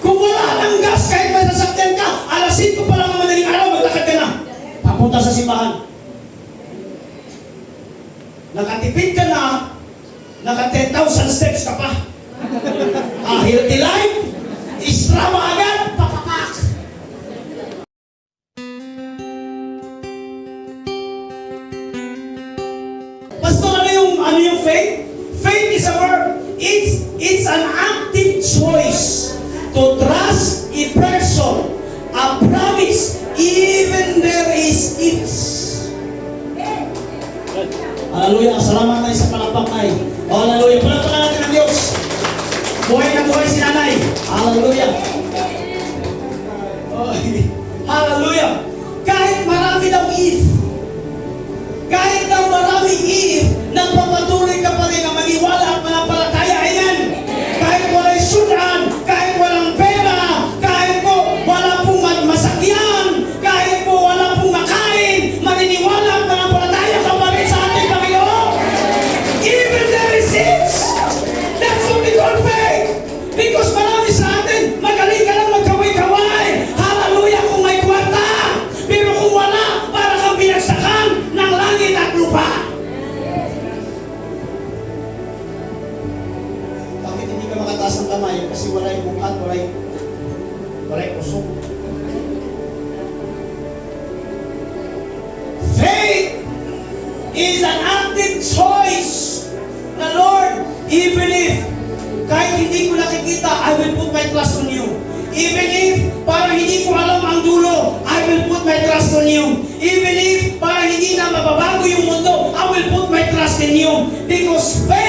Kung wala ng gas, kahit may sasakyan ka, alas 5 pa lang ng madaling araw, maglakad ka na. Papunta sa simbahan. Nakatipid ka na, naka 10,000 steps ka pa. Healthy life, istrama agad, papapak. Pastor, ano yung faith? Faith is a verb. It's an active choice to trust a person, a promise, even there is ifs. Hallelujah. Salamat tayo sa palakpak ay. Hallelujah. Palakpakan natin ang Diyos. Buhay na buhay si nanay. Hallelujah. Hallelujah. Kahit marami daw if, kahit daw maraming if, nagpapatuloy ka pa rin na maniwala at manampalataya. Ayan. Kahit wala'y sudan, kahit walang pera, kahit po wala pong masakyan, kahit po wala pong makain, maniniwala at manampalataya ka pa rin sa ating Panginoon. Even there is ifs. That's what we call faith. Because marami sa atin, magaling ka lang magkaway-kaway. Hallelujah kung may kwarta. Pero kung wala, para kang binagsakan ng langit at lupa. Bakit hindi ka makataas ng kamay? Kasi wala yung bukat, wala yung kusok. Faith is an active choice na Lord, even if kahit hindi ko nakikita, I will put my trust on you. Even if parang hindi ko alam ang dulo, I will put my trust on you. Even if parang hindi na mababago yung mundo, I will put my trust in you. Because faith